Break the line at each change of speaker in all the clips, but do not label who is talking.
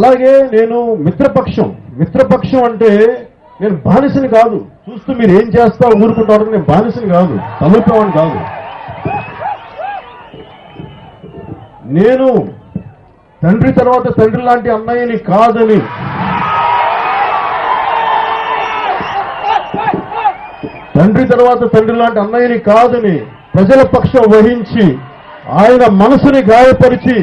అలాగే నేను మిత్రపక్షం అంటే నేను బానిసని కాదు, చూస్తూ మీరు ఏం చేస్తారో ఊరుకుంటారు. నేను బానిసని కాదు, తలుపేవాడిని కాదు. నేను తండ్రి తర్వాత తండ్రి లాంటి అన్నయ్యని కాదని, తండ్రి తర్వాత తండ్రి లాంటి అన్నయ్యని కాదని ప్రజల పక్షం వహించి ఆయన మనసుని గాయపరిచి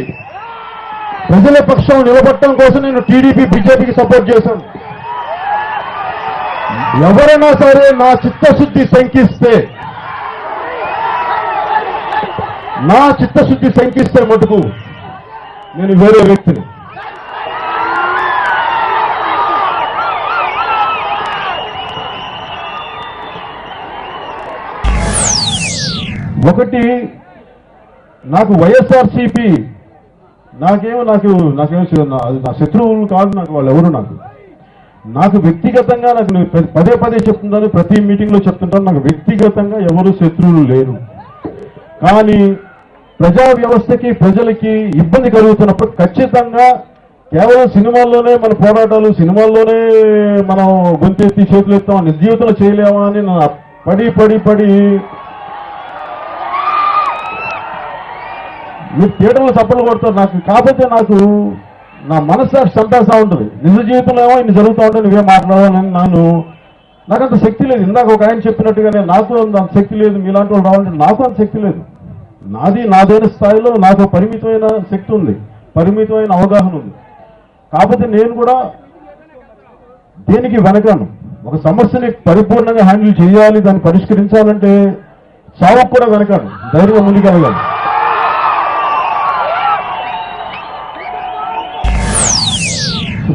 ప్రజల పక్షం నిలబడటం కోసం నేను టీడీపీ బీజేపీకి సపోర్ట్ చేశాను. ఎవరైనా సరే నా చిత్తశుద్ధి శంకిస్తే మటుకు నేను వేరే వ్యక్తిని. ఒకటి, నాకు వైఎస్ఆర్సీపీ నాకేమో నా శత్రువులు కాదు, నాకు వాళ్ళు ఎవరు నాకు వ్యక్తిగతంగా నేను పదే చెప్తుంటాను, ప్రతి మీటింగ్లో చెప్తుంటాను, నాకు వ్యక్తిగతంగా ఎవరు శత్రువులు లేరు. కానీ ప్రజా వ్యవస్థకి ప్రజలకి ఇబ్బంది కలుగుతున్నప్పుడు ఖచ్చితంగా కేవలం సినిమాల్లోనే మన పోరాటాలు, సినిమాల్లోనే మనం గొంతెత్తి చేతులు ఎత్తాం, నిజ జీవితంలో చేయలేమా అని పడి మీరు థియేటర్లో చప్పట్లు కొడతారు నాకు. కాకపోతే నాకు నా మనస్సాక్షి చంపేస్తా ఉంటుంది. నిజ జీవితంలో ఏమో ఇన్ని జరుగుతూ ఉంటే నువ్వే మాట్లాడాలని నాకు అంత శక్తి లేదు. ఇందాక ఒక ఆయన చెప్పినట్టుగానే నాకు అంత శక్తి లేదు, మీలాంటి వాళ్ళు రావాలంటే నాకు అంత శక్తి లేదు. నాదైన స్థాయిలో నాకు పరిమితమైన శక్తి ఉంది, పరిమితమైన అవగాహన ఉంది. కాకపోతే నేను కూడా దేనికి వెనకాను. ఒక సమస్యని పరిపూర్ణంగా హ్యాండిల్ చేయాలి, దాన్ని పరిష్కరించాలంటే చావుకు కూడా వెనకాను, ధైర్యంగా ముందుకెళ్ళగలను.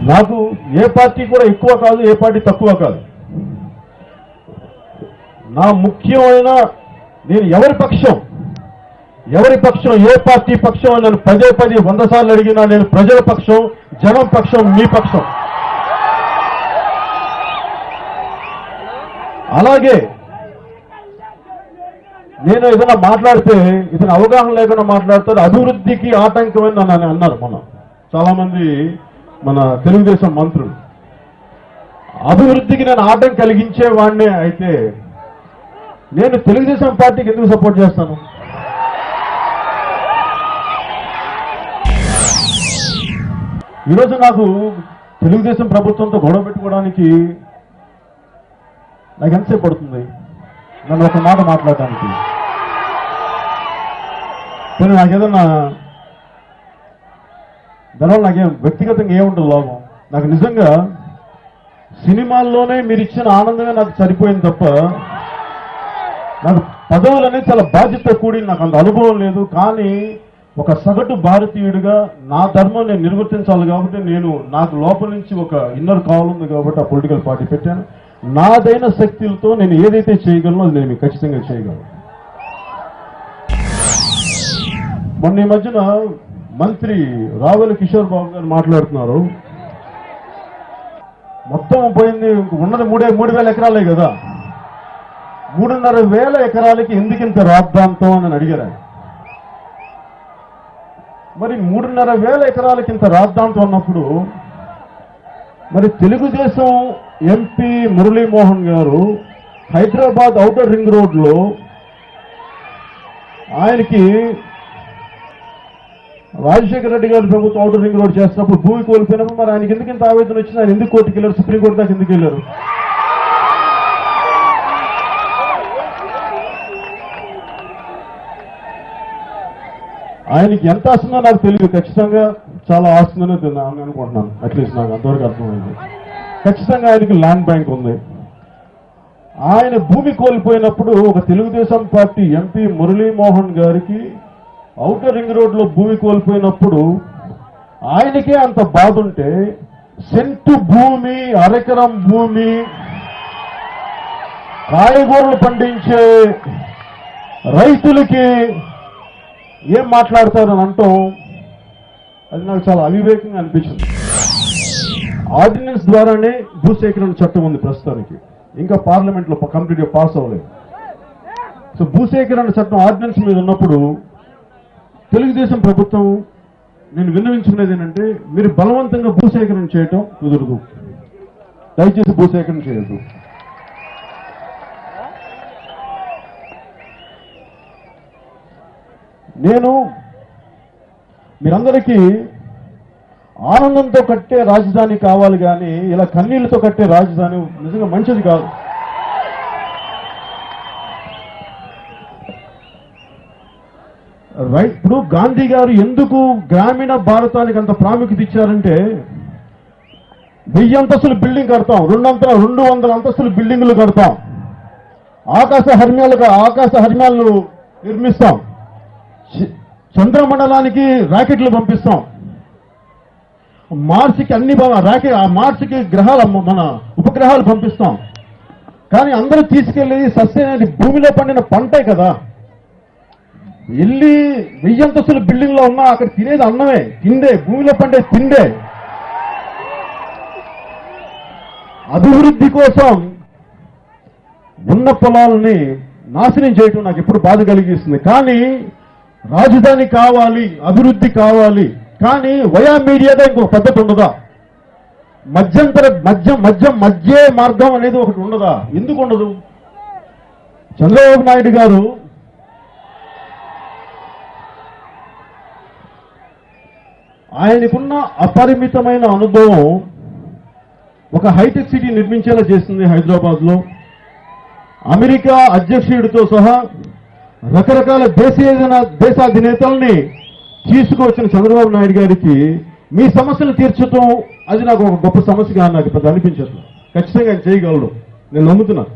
నాకు ఏ పార్టీ కూడా ఎక్కువ కాదు, ఏ పార్టీ తక్కువ కాదు. నా ముఖ్యమైన నేను ఎవరి పక్షం, ఏ పార్టీ పక్షం అని నన్ను 100 సార్లు అడిగినా నేను ప్రజల పక్షం, జనం పక్షం, మీ పక్షం. అలాగే నేను ఏదైనా మాట్లాడితే ఇతను అవగాహన లేకుండా మాట్లాడతారు, అభివృద్ధికి ఆటంకమని నన్ను అన్నారు మొన్న చాలా మంది మన తెలుగుదేశం మంత్రులు. అభివృద్ధికి నేను ఆటంకం కలిగించేవాడినే అయితే నేను తెలుగుదేశం పార్టీకి ఎందుకు సపోర్ట్ చేస్తాను? ఈరోజు నాకు తెలుగుదేశం ప్రభుత్వంతో గొడవ పెట్టుకోవడానికి నాకు ఎంతసేపు పడుతుంది నన్ను ఒక మాట మాట్లాడటానికి? కానీ నాకేదన్నా దానివల్ల నాకేం వ్యక్తిగతంగా ఏముంటుంది లాభం? నాకు నిజంగా సినిమాల్లోనే మీరు ఇచ్చిన ఆనందమే నాకు సరిపోయింది తప్ప నాకు పదవులు అనేది చాలా బాధ్యత కూడి, నాకు అంత అనుభవం లేదు. కానీ ఒక సగటు భారతీయుడిగా నా ధర్మం నేను నిర్వర్తించాలి కాబట్టి నాకు లోపల నుంచి ఒక ఇన్నర్ కాల్ ఉంది కాబట్టి ఆ పొలిటికల్ పార్టీ పెట్టాను. నాదైన శక్తులతో నేను ఏదైతే చేయగలనో అది నేను మీకు ఖచ్చితంగా చేయగలను. మొన్న ఈ మధ్యన మంత్రి రావెల కిషోర్ బాబు గారు మాట్లాడుతున్నారు, మొత్తం పోయింది ఉన్నది 3,000 ఎకరాలే కదా, 3,500 ఎకరాలకి ఎందుకింత రాద్ధాంతం అని అడిగారు. మరి 3,500 ఎకరాలకి ఇంత రాద్ధాంతం అన్నప్పుడు మరి తెలుగుదేశం ఎంపీ మురళీమోహన్ గారు హైదరాబాద్ ఔటర్ రింగ్ రోడ్లో ఆయనకి రాజశేఖర రెడ్డి గారి ప్రభుత్వం ఔటర్ రింగ్ రోడ్ చేస్తున్నప్పుడు భూమి కోల్పోయినప్పుడు మరి ఆయనకి ఎందుకు ఇంత ఆవేదన వచ్చింది? ఆయన ఎందుకు కోర్టుకి వెళ్ళారు, సుప్రీంకోర్టు దాకా ఎందుకు వెళ్ళారు? ఆయనకి ఎంత ఆస్తుందో నాకు తెలియదు, ఖచ్చితంగా చాలా ఆస్తుందని అనుకుంటున్నాను. అట్లీస్ట్ నాకు అంతవరకు అర్థమైంది. ఖచ్చితంగా ఆయనకి ల్యాండ్ బ్యాంక్ ఉంది. ఆయన భూమి కోల్పోయినప్పుడు ఒక తెలుగుదేశం పార్టీ ఎంపీ మురళీమోహన్ గారికి ఔటర్ రింగ్ రోడ్లో భూమి కోల్పోయినప్పుడు ఆయనకే అంత బాధ ఉంటే సెంటు భూమి, అరెకరం భూమి, కాయగూరలు పండించే రైతులకి ఏం మాట్లాడతారని అంటాం, అది నాకు చాలా అవివేకంగా అనిపించింది. ఆర్డినెన్స్ ద్వారానే భూసేకరణ చట్టం ఉంది ప్రస్తుతానికి, ఇంకా పార్లమెంట్లో కంప్లీట్గా పాస్ అవ్వలేదు. సో భూసేకరణ చట్టం ఆర్డినెన్స్ మీద ఉన్నప్పుడు తెలుగుదేశం ప్రభుత్వం నేను విన్నవించుకునేది ఏంటంటే మీరు బలవంతంగా భూసేకరణ చేయటం కుదరదు. దయచేసి భూసేకరణ చేయొద్దు. నేను మీరందరికీ ఆనందంతో కట్టే రాజధాని కావాలి కానీ ఇలా కన్నీళ్లతో కట్టే రాజధాని నిజంగా మంచిది కాదు. రైట్. ఇప్పుడు గాంధీ గారు ఎందుకు గ్రామీణ భారతానికి అంత ప్రాముఖ్యత ఇచ్చారంటే 1000 అంతస్తులు బిల్డింగ్ కడతాం, 200 అంతస్తులు బిల్డింగులు కడతాం, ఆకాశ హర్మ్యాలు నిర్మిస్తాం, చంద్రమండలానికి రాకెట్లు పంపిస్తాం, మార్చికి మార్చికి మన ఉపగ్రహాలు పంపిస్తాం. కానీ అందరూ తీసుకెళ్లి సస్యనేది భూమిలో పండిన పంటే కదా. వెళ్ళి 1000 అంతస్తుల బిల్డింగ్ లో ఉన్నా అక్కడ తినేది అన్నమే, తిండే, భూమిలో పండే తిండే. అభివృద్ధి కోసం ఉన్న పొలాలని నాశనం చేయటం నాకు ఎప్పుడు బాధ కలిగిస్తుంది. కానీ రాజధాని కావాలి, అభివృద్ధి కావాలి, కానీ వయా మీడియాగా ఇంకొక పద్ధతి ఉండదా? మధ్య మార్గం అనేది ఒకటి ఉండదా? ఎందుకు ఉండదు? చంద్రబాబు నాయుడు గారు ఆయనకున్న అపరిమితమైన అనుభవం ఒక హైటెక్ సిటీ నిర్మించేలా చేసింది హైదరాబాద్లో. అమెరికా అధ్యక్షుడితో సహా రకరకాల దేశాధినేతల్ని తీసుకువచ్చిన చంద్రబాబు నాయుడు గారికి మీ సమస్యలు తీర్చడం అది నాకు ఒక గొప్ప సమస్యగా నాకు పెద్ద అనిపించట్లేదు. ఖచ్చితంగా ఆయన చేయగలడు, నేను నమ్ముతున్నాను.